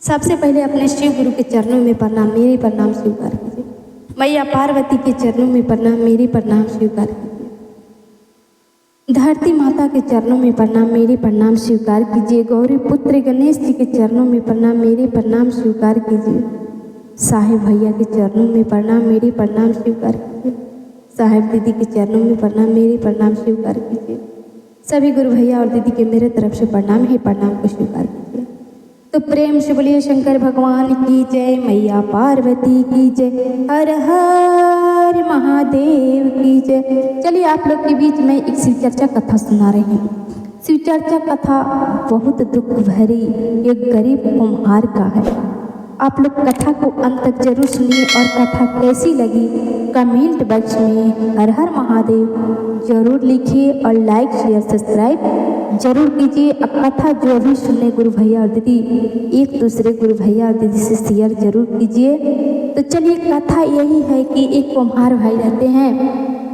सबसे पहले अपने शिव गुरु के चरणों में प्रणाम, मेरी प्रणाम स्वीकार कीजिए। मैया पार्वती के चरणों में प्रणाम, मेरी प्रणाम स्वीकार कीजिए। धरती माता के चरणों में प्रणाम, मेरी प्रणाम स्वीकार कीजिए। गौरी पुत्र गणेश जी के चरणों में प्रणाम, मेरी प्रणाम स्वीकार कीजिए। साहेब भैया के चरणों में प्रणाम, मेरी प्रणाम स्वीकार कीजिए। साहेब दीदी के चरणों में प्रणाम, मेरी प्रणाम स्वीकार कीजिए। सभी गुरु भैया और दीदी के मेरे तरफ से प्रणाम है, प्रणाम को स्वीकार कीजिए। तो प्रेम से बोलिए शंकर भगवान की जय, मैया पार्वती की जय, हर हर महादेव की जय। चलिए आप लोग के बीच में एक शिव चर्चा कथा सुना रही हूँ। शिव चर्चा कथा बहुत दुख भरी एक गरीब कुम्हार का है। आप लोग कथा को अंत तक जरूर सुनिए और कथा कैसी लगी कमेंट बॉक्स में हर हर महादेव जरूर लिखिए और लाइक शेयर सब्सक्राइब जरूर कीजिए। अब कथा जो भी सुने गुरु भैया और दीदी एक दूसरे गुरु भैया और दीदी से शेयर जरूर कीजिए। तो चलिए कथा यही है कि एक कुम्हार भाई रहते हैं,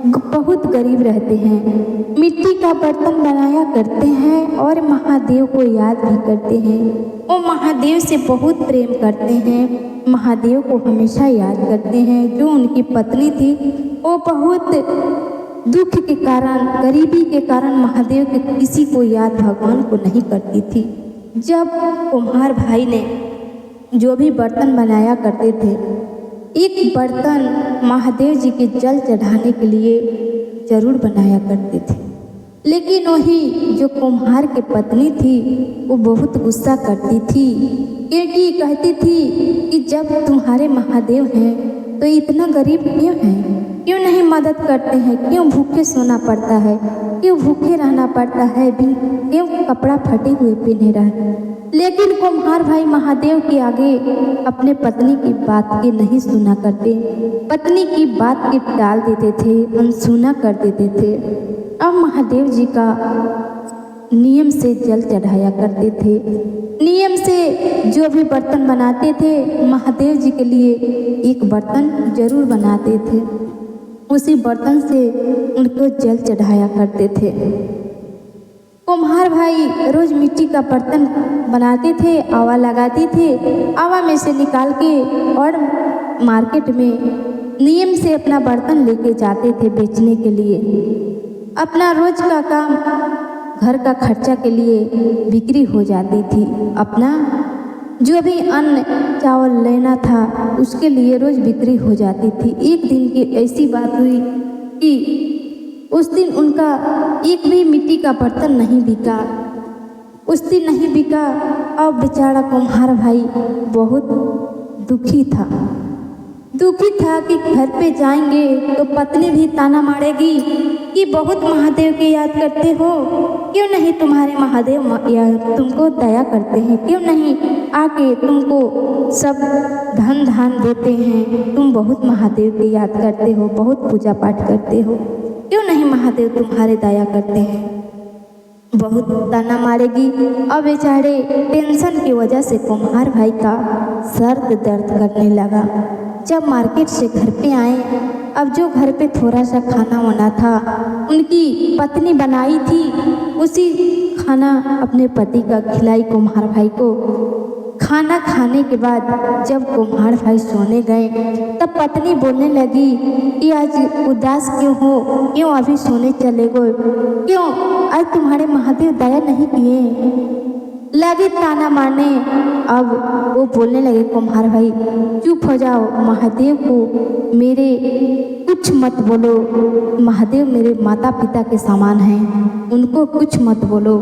बहुत गरीब रहते हैं, मिट्टी का बर्तन बनाया करते हैं और महादेव को याद भी करते हैं। वो महादेव से बहुत प्रेम करते हैं, महादेव को हमेशा याद करते हैं। जो उनकी पत्नी थी वो बहुत दुख के कारण, गरीबी के कारण महादेव के किसी को याद भगवान को नहीं करती थी। जब कुम्हार भाई ने जो भी बर्तन बनाया करते थे, एक बर्तन महादेव जी के जल चढ़ाने के लिए जरूर बनाया करते थे, लेकिन वही जो कुम्हार की पत्नी थी वो बहुत गुस्सा करती थी, क्योंकि कहती थी कि जब तुम्हारे महादेव हैं तो इतना गरीब क्यों हैं, क्यों नहीं मदद करते हैं, क्यों भूखे सोना पड़ता है, क्यों भूखे रहना पड़ता है, क्यों कपड़ा फटे हुए पहने रहे। लेकिन कुम्हार भाई महादेव के आगे अपने पत्नी की बात के नहीं सुना करते, पत्नी की बात के टाल देते थे, अनसुना कर देते थे। अब महादेव जी का नियम से जल चढ़ाया करते थे, नियम से जो भी बर्तन बनाते थे महादेव जी के लिए एक बर्तन जरूर बनाते थे, उसी बर्तन से उनको जल चढ़ाया करते थे। कुम्हार भाई रोज मिट्टी का बर्तन बनाते थे, आवा लगाते थे, आवा में से निकाल के और मार्केट में नियम से अपना बर्तन लेके जाते थे बेचने के लिए। अपना रोज का काम घर का खर्चा के लिए बिक्री हो जाती थी, अपना जो भी अन्न चावल लेना था उसके लिए रोज बिक्री हो जाती थी। एक दिन की ऐसी बात हुई कि उस दिन उनका एक भी मिट्टी का बर्तन नहीं बिका, उस दिन नहीं बिका। अब बेचारा कुम्हार भाई बहुत दुखी था कि घर पे जाएंगे तो पत्नी भी ताना मारेगी कि बहुत महादेव की याद करते हो, क्यों नहीं तुम्हारे महादेव तुमको दया करते हैं, क्यों नहीं आके तुमको सब धन धान देते हैं, तुम बहुत महादेव की याद करते हो, बहुत पूजा पाठ करते हो, क्यों नहीं महादेव तुम्हारे दया करते हैं। बहुत ताना मारेगी। अब बेचारे टेंशन की वजह से कुम्हार भाई का सर दर्द करने लगा। जब मार्केट से घर पे आए, अब जो घर पे थोड़ा सा खाना वाना था उनकी पत्नी बनाई थी, उसी खाना अपने पति का खिलाई कुम्हार भाई को। खाना खाने के बाद जब कुम्हार भाई सोने गए तब पत्नी बोलने लगी कि आज उदास क्यों हो, क्यों अभी सोने चले गए, क्यों आज तुम्हारे महादेव दया नहीं किए, लगे ताना मारने। अब वो बोलने लगे कुम्हार भाई चुप हो जाओ, महादेव को मेरे कुछ मत बोलो, महादेव मेरे माता पिता के समान हैं, उनको कुछ मत बोलो।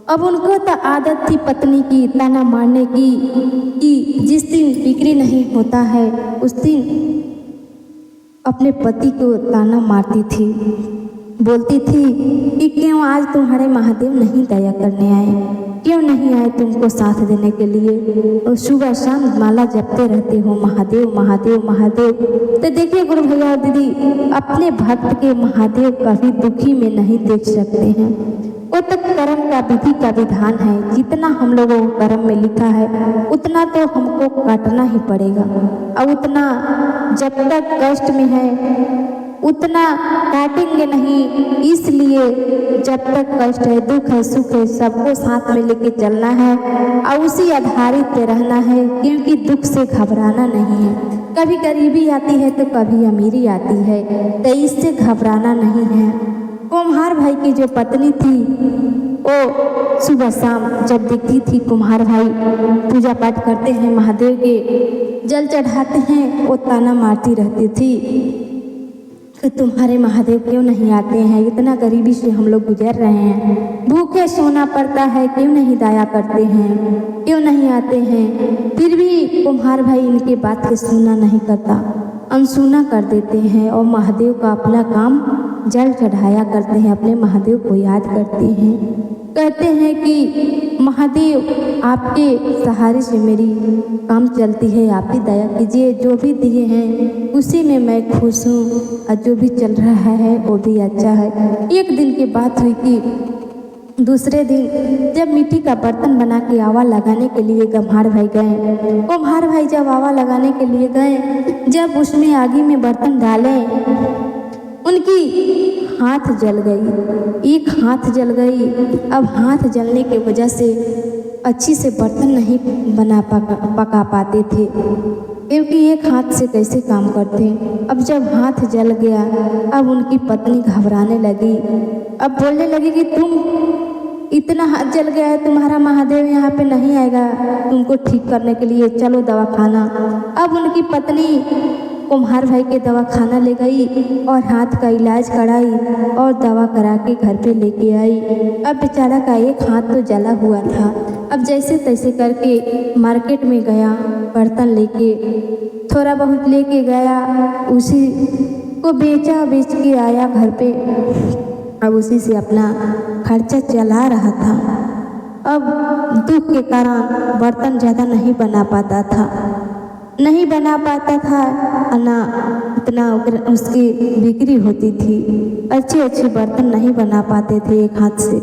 अब उनको तो आदत थी पत्नी की ताना मारने की कि जिस दिन बिक्री नहीं होता है उस दिन अपने पति को ताना मारती थी, बोलती थी कि क्यों आज तुम्हारे महादेव नहीं दया करने आए, क्यों नहीं आए तुमको साथ देने के लिए, और सुबह शाम माला जपते रहते हो महादेव महादेव महादेव। तो देखिए गुरु भैया और दीदी, अपने भक्त के महादेव कभी दुखी में नहीं देख सकते हैं। वो तो कर्म का विधि का विधान है, जितना हम लोगों को कर्म में लिखा है उतना तो हमको काटना ही पड़ेगा, और उतना जब तक कष्ट में है उतना काटेंगे नहीं। इसलिए जब तक कष्ट है, दुख है, सुख है, सबको साथ में लेके चलना है और उसी आधारित पे रहना है, क्योंकि दुख से घबराना नहीं है। कभी गरीबी आती है तो कभी अमीरी आती है, तो इससे घबराना नहीं है। कुम्हार भाई की जो पत्नी थी वो सुबह शाम जब देखती थी कुम्हार भाई पूजा पाठ करते हैं, महादेव के जल चढ़ाते हैं, वो ताना मारती रहती थी कि तुम्हारे महादेव क्यों नहीं आते हैं, इतना गरीबी से हम लोग गुजर रहे हैं, भूखे सोना पड़ता है, क्यों नहीं दया करते हैं, क्यों नहीं आते हैं। फिर भी कुम्हार भाई इनके बात के सुनना नहीं करता, अनसुना कर देते हैं और महादेव का अपना काम जल चढ़ाया करते हैं, अपने महादेव को याद करते हैं। कहते हैं कि महादेव आपके सहारे से मेरी काम चलती है, आप ही दया कीजिए, जो भी दिए हैं उसी में मैं खुश हूँ और जो भी चल रहा है वो भी अच्छा है। एक दिन की बात हुई कि दूसरे दिन जब मिट्टी का बर्तन बना के आवा लगाने के लिए कुम्हार भाई गए, कुम्हार भाई जब आवा लगाने के लिए गए, जब उसमें आगी में बर्तन डाले, उनकी हाथ जल गई, एक हाथ जल गई। अब हाथ जलने की वजह से अच्छी से बर्तन नहीं पका पाते थे, क्योंकि एक हाथ से कैसे काम करते। अब जब हाथ जल गया, अब उनकी पत्नी घबराने लगी, अब बोलने लगी कि तुम इतना हाथ जल गया है, तुम्हारा महादेव यहाँ पे नहीं आएगा तुमको ठीक करने के लिए, चलो दवाखाना। अब उनकी पत्नी कुम्हार भाई के दवाखाना ले गई और हाथ का इलाज कराई और दवा करा के घर पे लेके आई। अब बेचारा का एक हाथ तो जला हुआ था। अब जैसे तैसे करके मार्केट में गया, बर्तन लेके थोड़ा बहुत लेके गया, उसी को बेच के आया घर पे। अब उसी से अपना खर्चा चला रहा था। अब दुख के कारण बर्तन ज़्यादा नहीं बना पाता था, ना इतना उसकी बिक्री होती थी, अच्छे बर्तन नहीं बना पाते थे एक हाथ से।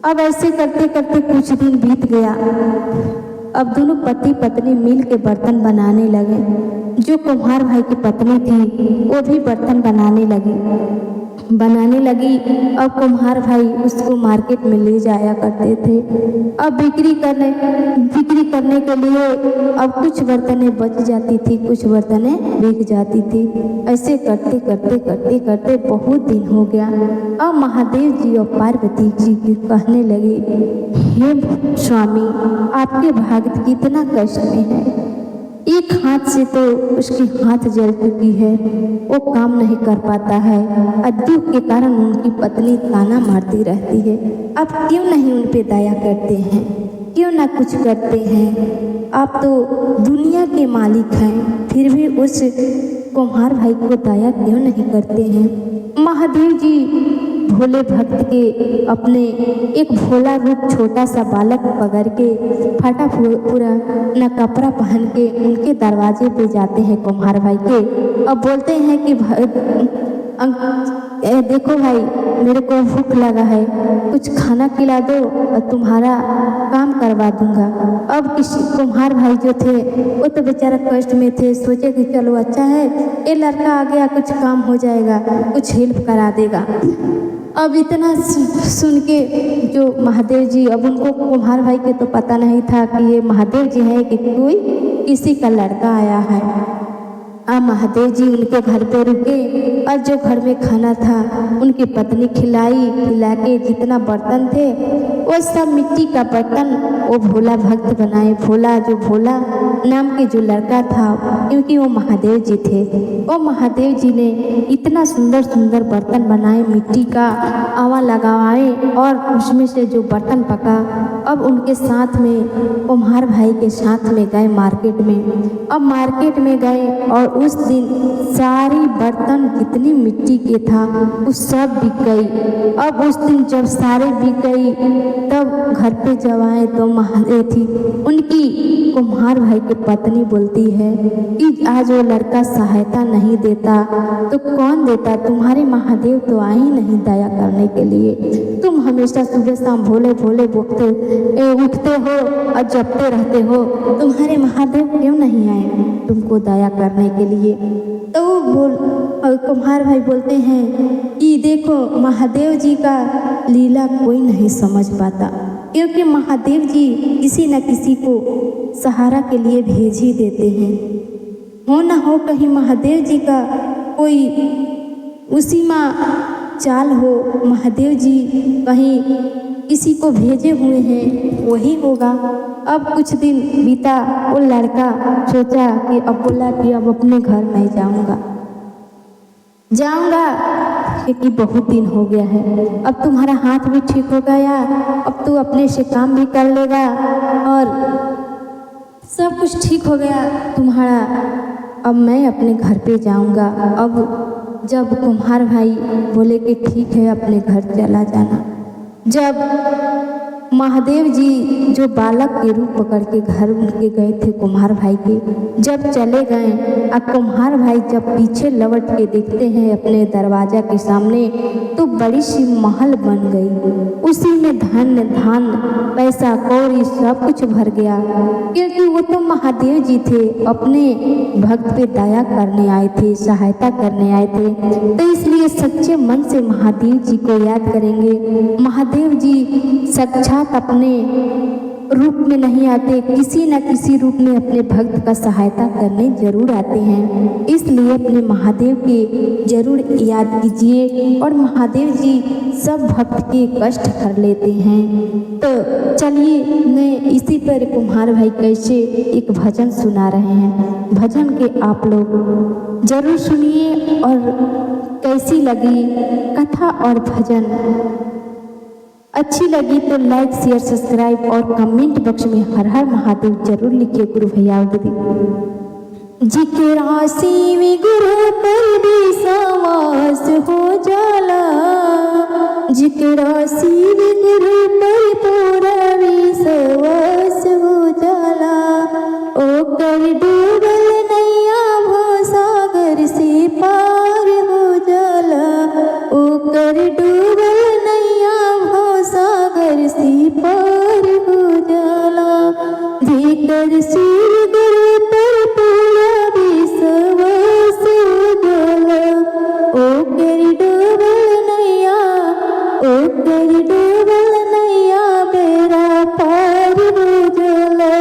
अब ऐसे करते करते कुछ दिन बीत गया। अब दोनों पति पत्नी मिल के बर्तन बनाने लगे। जो कुम्हार भाई की पत्नी थी वो भी बर्तन बनाने लगी। अब कुम्हार भाई उसको मार्केट में ले जाया करते थे। अब बिक्री करने के लिए अब कुछ बर्तनें बच जाती थी, कुछ बर्तनें बिक जाती थी। ऐसे करते बहुत दिन हो गया। अब महादेव जी और पार्वती जी कहने लगे, हे स्वामी, आपके भक्त कितना कष्ट में है, एक हाथ से तो उसकी हाथ जल चुकी है, वो काम नहीं कर पाता है और दुख के कारण उनकी पत्नी ताना मारती रहती है। आप क्यों नहीं उन पे दया करते हैं, क्यों ना कुछ करते हैं? आप तो दुनिया के मालिक हैं, फिर भी उस कुम्हार भाई को दया क्यों नहीं करते हैं? महादेव जी भोले भक्त के अपने एक भोला रूप छोटा सा बालक पकड़ के फटा पूरा न कपड़ा पहन के उनके दरवाजे पे जाते हैं कुम्हार भाई के, और बोलते हैं कि देखो भाई, मेरे को भूख लगा है, कुछ खाना खिला दो और तुम्हारा काम करवा दूंगा। अब किसी कुम्हार भाई जो थे वो तो बेचारा कष्ट में थे, सोचे कि चलो अच्छा है, ये लड़का आ गया, कुछ काम हो जाएगा, कुछ हेल्प करा देगा। अब इतना सुन के जो महादेव जी, अब उनको कुम्हार भाई के तो पता नहीं था कि ये महादेव जी है कि कोई किसी का लड़का आया है। अब महादेव जी उनके घर पे रुके और जो घर में खाना था उनकी पत्नी खिला के जितना बर्तन थे वो सब मिट्टी का बर्तन वो भोला भक्त बनाए। भोला नाम के जो लड़का था, क्योंकि वो महादेव जी थे, वो महादेव जी ने इतना सुंदर बर्तन बनाए, मिट्टी का आवा लगाए और उसमें से जो बर्तन पका। अब उनके साथ में कुम्हार भाई के साथ में गए मार्केट में। अब मार्केट में गए और उस दिन सारी बर्तन जितनी मिट्टी के था वो सब बिक गई। अब उस दिन जब सारे बिक गई तब घर पे जब आए तो महादेव थी उनकी कुम्हार भाई की पत्नी बोलती है कि आज वो लड़का सहायता नहीं देता तो कौन देता? तुम्हारे महादेव तो आए ही नहीं दया करने के लिए। तुम हमेशा सुबह शाम भोले उठते हो और जपते रहते हो, तुम्हारे महादेव क्यों नहीं आए तुमको दया करने के लिए? तो और कुम्हार भाई बोलते हैं कि देखो महादेव जी का लीला कोई नहीं समझ पाता, क्योंकि महादेव जी किसी न किसी को सहारा के लिए भेज ही देते हैं। हो न हो कहीं महादेव जी का कोई उसी में चाल हो, महादेव जी कहीं किसी को भेजे हुए हैं, वही होगा। अब कुछ दिन बीता, वो लड़का सोचा कि अब बोला कि अब अपने घर मैं जाऊंगा क्योंकि बहुत दिन हो गया है, अब तुम्हारा हाथ भी ठीक हो गया, अब तू अपने से काम भी कर लेगा और सब कुछ ठीक हो गया तुम्हारा, अब मैं अपने घर पे जाऊंगा। अब जब कुम्हार भाई बोले कि ठीक है अपने घर चला जाना, जब महादेव जी जो बालक के रूप पकड़ के घर उनके गए थे कुम्हार भाई के, जब चले गए अब कुम्हार भाई जब पीछे लौट के देखते हैं अपने दरवाजा के सामने, तो बड़ी सी महल बन गई। उसी में धन धान पैसा कौड़ी सब कुछ भर गया, क्योंकि वो तो महादेव जी थे, अपने भक्त पे दया करने आए थे, सहायता करने आए थे। तो इसलिए सच्चे मन से महादेव जी को याद करेंगे। महादेव जी साक्षात अपने रूप में नहीं आते, किसी न किसी रूप में अपने भक्त का सहायता करने जरूर आते हैं। इसलिए अपने महादेव के जरूर याद कीजिए और महादेव जी सब भक्त के कष्ट हर लेते हैं। तो चलिए मैं इसी पर कुम्हार भाई कैसे एक भजन सुना रहे हैं, भजन के आप लोग जरूर सुनिए और कैसी लगी कथा और भजन अच्छी लगी तो लाइक शेयर सब्सक्राइब और कमेंट बॉक्स में हर हर महादेव जरूर लिखिए गुरु भैया दीदी। जिकरा शिव गुरु पर विश्वास हो जाला, जिकरा शिव गुरु पर पूरा विश्वास हो जाला, ओकर डूबल नैया भव सागर से पार हो जाला, ओकर डूबल नैया सागर से पार हो जाला। जेकर शिव गुरु पर पूरा विश्वास हो जाला, ओकर डूबल नैया, ओकर डूबल नैया बेड़ा पार हो जाला।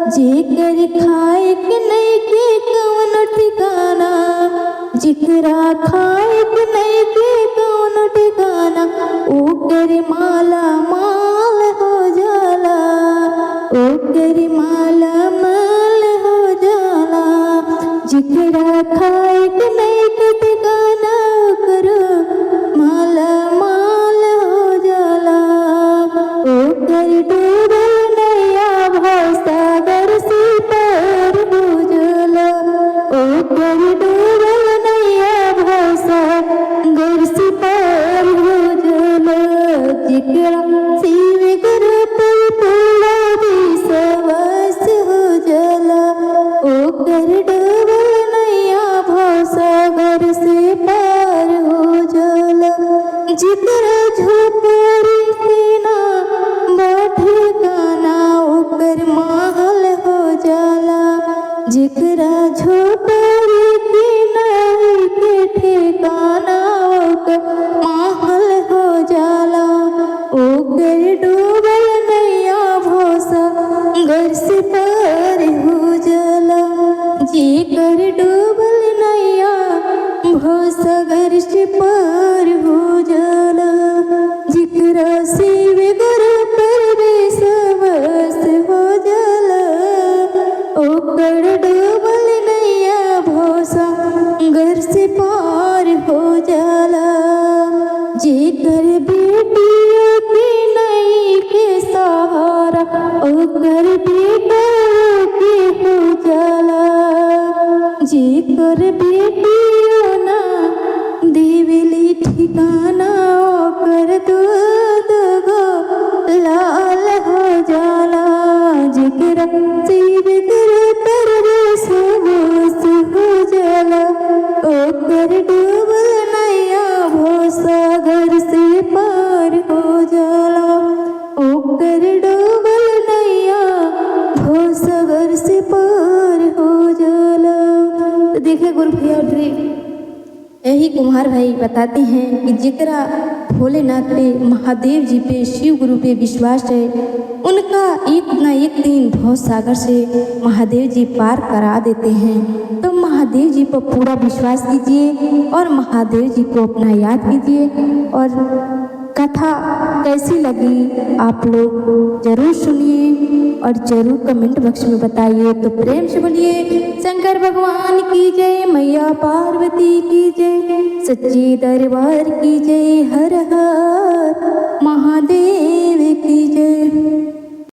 जेकर खाए के नहीं के कौन ठिकाना, जिकरा खाए के नहीं के कौन ठिकाना, ओकर माला माल हो जाला, ओकर माला माल हो जाला। जिकरा खाए के नहीं के ठिकाना, ओकर माला माल हो जाला। ओकर डूबल नैया भव सागर से पार हो जाला, ओकर डूबल नैया भव सागर से पार हो जाला। जिकरा शिव गुरु पर पूरा विश्वास हो जाला, ओकर डूबल नैया भव सागर से पार हो जाला। जिकरा झोपड़ी से ना बैठे गाना, ओकर महल हो जाला। जिकरा झोपड़ी के नहीं के ठिकाना, ओकर महल हो जाला। ओकर डूबल नैया भव सागर से पार हो जाला, जेकर डूबल नैया भव सागर से पार हो जाला। जिकरा शिव गुरु पर विश्वास हो जाला, ओकर डूबल नैया भव सागर से पार हो जाला। जेकर बेटियों के नहीं के सहारा, ओकर बेटा के हो जाला। जेकर बेटियों ना देवली ठिकाना, ओकर दूध गो लाल हो जाला। जेकरा शिव गुरु पर विश्वास हो जाला, ओकर डूबल नैया भव सागर से पार हो जाला, ओकर डूबल नैया भव सागर से पार हो जाला। तो देखिए गुरु भैया और यही कुम्हार भाई बताते हैं कि जिकरा भोलेनाथ पे, महादेव जी पे, शिव गुरु पे विश्वास है, उनका एक ना एक दिन भव सागर से महादेव जी पार करा देते हैं। तो महादेव जी पर पूरा विश्वास कीजिए और महादेव जी को अपना याद कीजिए। और कथा कैसी लगी आप लोग जरूर सुनिए और जरूर कमेंट बॉक्स में बताइए। तो प्रेम से बोलिए शंकर भगवान की जय, मैया पार्वती की जय, सच्चे दरबार की जय, हर हर महादेव की जय।